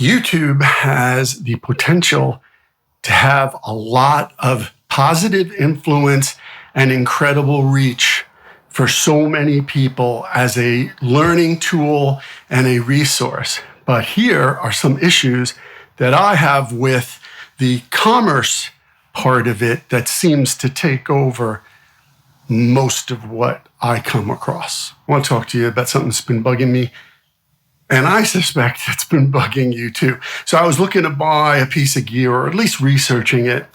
YouTube has the potential to have a lot of positive influence and incredible reach for so many people as a learning tool and a resource. But here are some issues that I have with the commerce part of it that seems to take over most of what I come across. I want to talk to you about something that's been bugging me, and I suspect it's been bugging you too. So I was looking to buy a piece of gear, or at least researching it,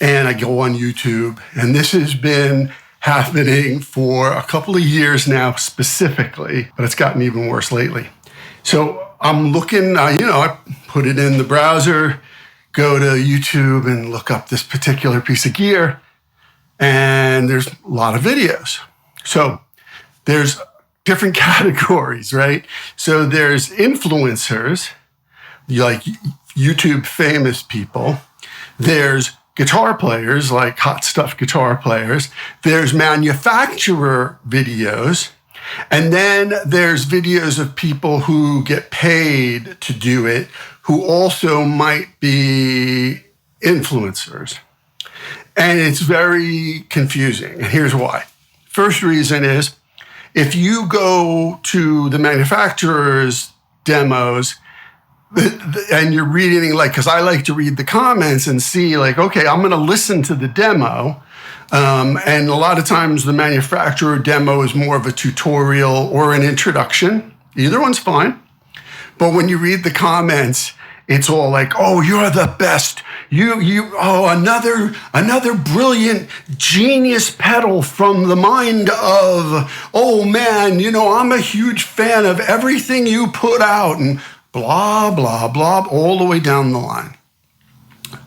and I go on YouTube, and this has been happening for a couple of years now specifically, but it's gotten even worse lately. So I'm looking, I put it in the browser, go to YouTube and look up this particular piece of gear, and there's a lot of videos. So there's different categories, right? So there's influencers, like YouTube famous people. There's guitar players, like hot stuff guitar players. There's manufacturer videos. And then there's videos of people who get paid to do it, who also might be influencers. And it's very confusing. And here's why. First reason is, if you go to the manufacturer's demos and you're reading, because I like to read the comments and see, okay, I'm going to listen to the demo. And a lot of times the manufacturer demo is more of a tutorial or an introduction. Either one's fine. But when you read the comments, it's all like, oh, you're the best. Another brilliant genius pedal from the mind of, oh man, I'm a huge fan of everything you put out, and blah, blah, blah, all the way down the line.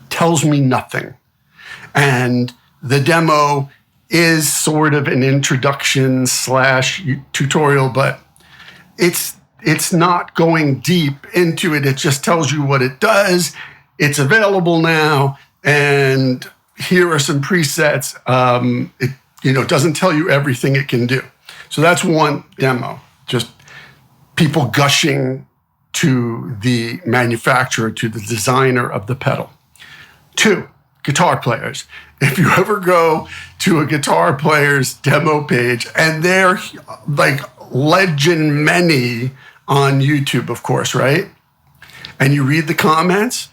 Tells me nothing. And the demo is sort of an introduction / tutorial, but it's not going deep into it. It just tells you what it does. It's available now, and here are some presets. It doesn't tell you everything it can do. So that's one demo, just people gushing to the manufacturer, to the designer of the pedal. 2, guitar players. If you ever go to a guitar player's demo page, and they're like legend many on YouTube, of course, right? And you read the comments,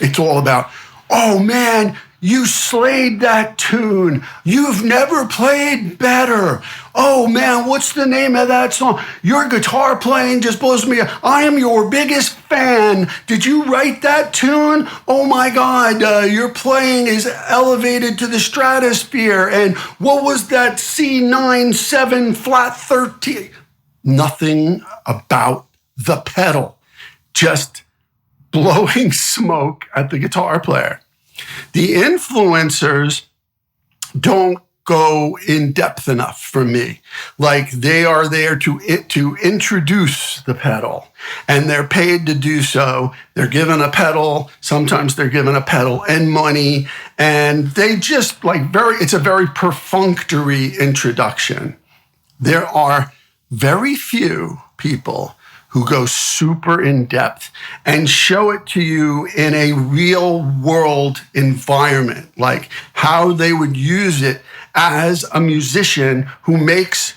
it's all about, oh man, you slayed that tune. You've never played better. Oh man, what's the name of that song? Your guitar playing just blows me up. I am your biggest fan. Did you write that tune? Oh my God, your playing is elevated to the stratosphere. And what was that C9 7 flat 13? Nothing about the pedal, just blowing smoke at the guitar player. The influencers don't go in depth enough for me. They are there to introduce the pedal, and they're paid to do so. They're given a pedal. Sometimes they're given a pedal and money, and they just it's a very perfunctory introduction. There are very few people who go super in depth and show it to you in a real world environment, like how they would use it as a musician who makes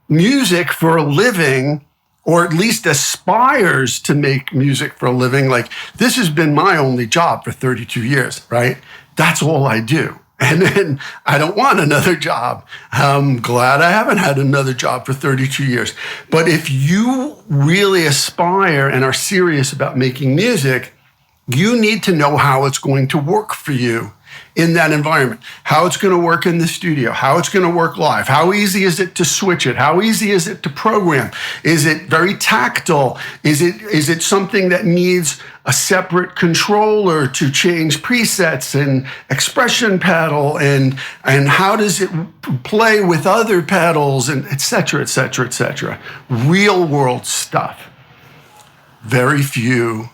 music for a living, or at least aspires to make music for a living. This has been my only job for 32 years, right? That's all I do. And then I don't want another job. I'm glad I haven't had another job for 32 years. But if you really aspire and are serious about making music, you need to know how it's going to work for you in that environment, how it's going to work in the studio, how it's going to work live, how easy is it to switch it, how easy is it to program, is it very tactile, is it something that needs a separate controller to change presets and expression pedal, and how does it play with other pedals, and et cetera, et cetera, et cetera. Real world stuff. Very few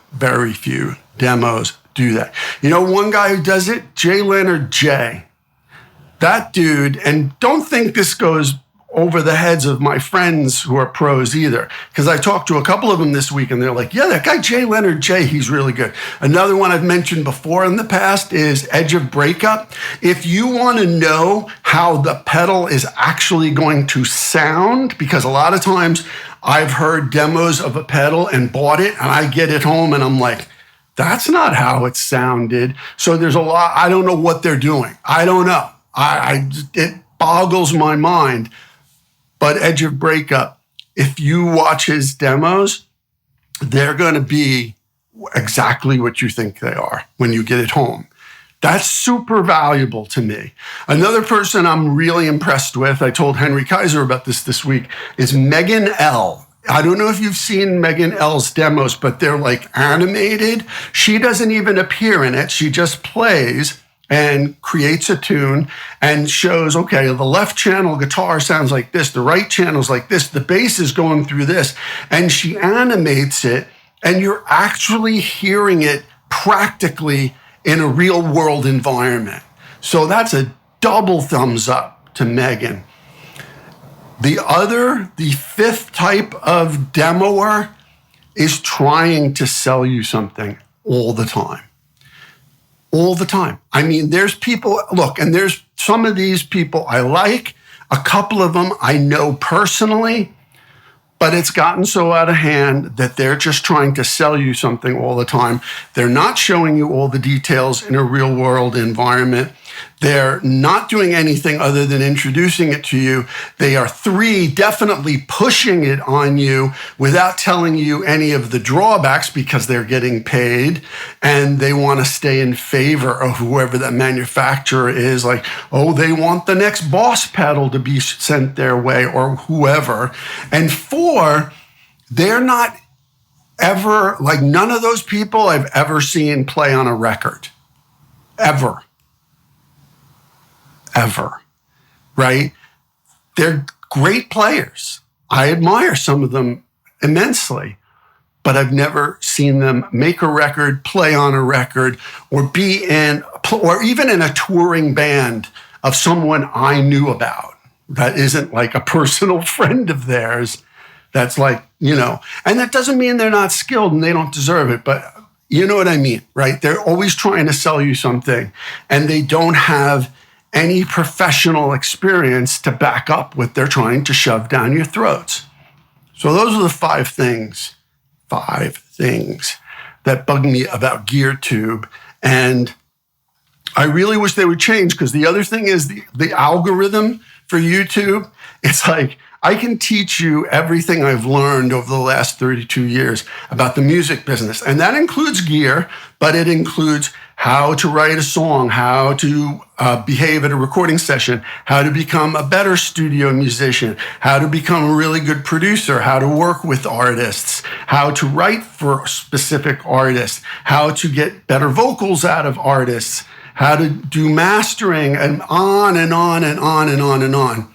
demos do that. One guy who does it, J. Leonard J. That dude, and don't think this goes over the heads of my friends who are pros either. Because I talked to a couple of them this week and they're like, yeah, that guy Jay Leonard Jay, he's really good. Another one I've mentioned before in the past is Edge of Breakup. If you want to know how the pedal is actually going to sound, because a lot of times I've heard demos of a pedal and bought it and I get it home and I'm like, that's not how it sounded. So there's a lot, I don't know what they're doing. I don't know. It boggles my mind. But Edge of Breakup, if you watch his demos, they're going to be exactly what you think they are when you get it home. That's super valuable to me. Another person I'm really impressed with, I told Henry Kaiser about this week, is Megan L. I don't know if you've seen Megan L's demos, but they're like animated. She doesn't even appear in it. She just plays and creates a tune and shows, okay, the left channel guitar sounds like this, the right channel's like this, the bass is going through this, and she animates it, and you're actually hearing it practically in a real world environment. So that's a double thumbs up to Megan. The fifth type of demoer is trying to sell you something all the time. All the time. I mean, there's people, look, and there's some of these people I like, a couple of them I know personally, but it's gotten so out of hand that they're just trying to sell you something all the time. They're not showing you all the details in a real world environment. They're not doing anything other than introducing it to you. They are definitely pushing it on you without telling you any of the drawbacks because they're getting paid and they want to stay in favor of whoever that manufacturer is. Like, oh, they want the next Boss pedal to be sent their way or whoever. And four, they're not ever, like none of those people I've ever seen play on a record. Ever. Right? They're great players. I admire some of them immensely, but I've never seen them make a record, play on a record, or be in, or even in a touring band of someone I knew about that isn't like a personal friend of theirs. That's like, and that doesn't mean they're not skilled and they don't deserve it, but you know what I mean, right? They're always trying to sell you something and they don't have any professional experience to back up what they're trying to shove down your throats. So those are the five things that bug me about GearTube. And I really wish they would change, because the other thing is the algorithm for YouTube. It's like, I can teach you everything I've learned over the last 32 years about the music business. And that includes gear, but it includes how to write a song, how to behave at a recording session, how to become a better studio musician, how to become a really good producer, how to work with artists, how to write for specific artists, how to get better vocals out of artists, how to do mastering, and on and on and on and on and on.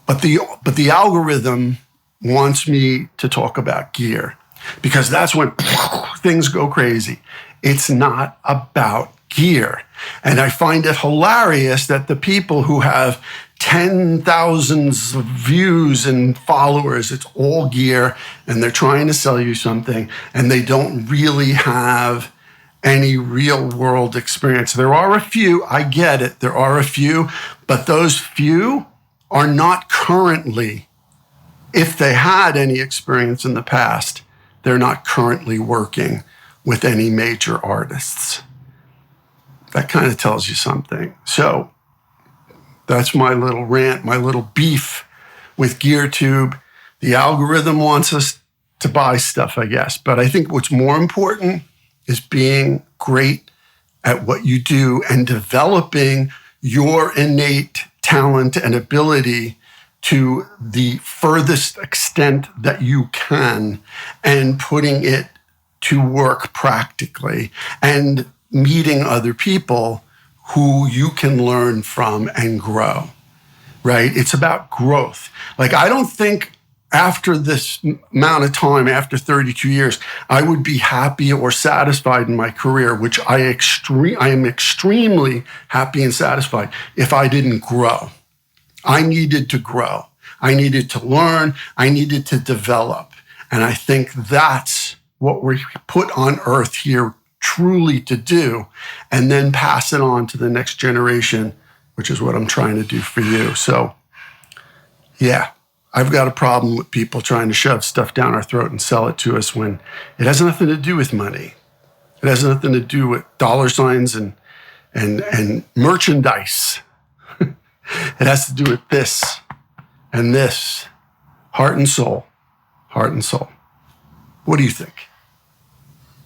But the algorithm wants me to talk about gear, because that's when things go crazy. It's not about gear. And I find it hilarious that the people who have 10,000 views and followers, it's all gear, and they're trying to sell you something, and they don't really have any real world experience. There are a few, I get it, there are a few, but those few are not currently, if they had any experience in the past, they're not currently working with any major artists. That kind of tells you something. So that's my little rant, my little beef with GearTube. The algorithm wants us to buy stuff, I guess. But I think what's more important is being great at what you do and developing your innate talent and ability to the furthest extent that you can, and putting it to work practically and meeting other people who you can learn from and grow, right? It's about growth. Like, I don't think after this amount of time, after 32 years, I would be happy or satisfied in my career, which I am extremely happy and satisfied, if I didn't grow. I needed to grow. I needed to learn. I needed to develop. And I think that's what we're put on earth here truly to do, and then pass it on to the next generation, which is what I'm trying to do for you. So, yeah, I've got a problem with people trying to shove stuff down our throat and sell it to us when it has nothing to do with money. It has nothing to do with dollar signs and merchandise. It has to do with this and this. Heart and soul. Heart and soul. What do you think?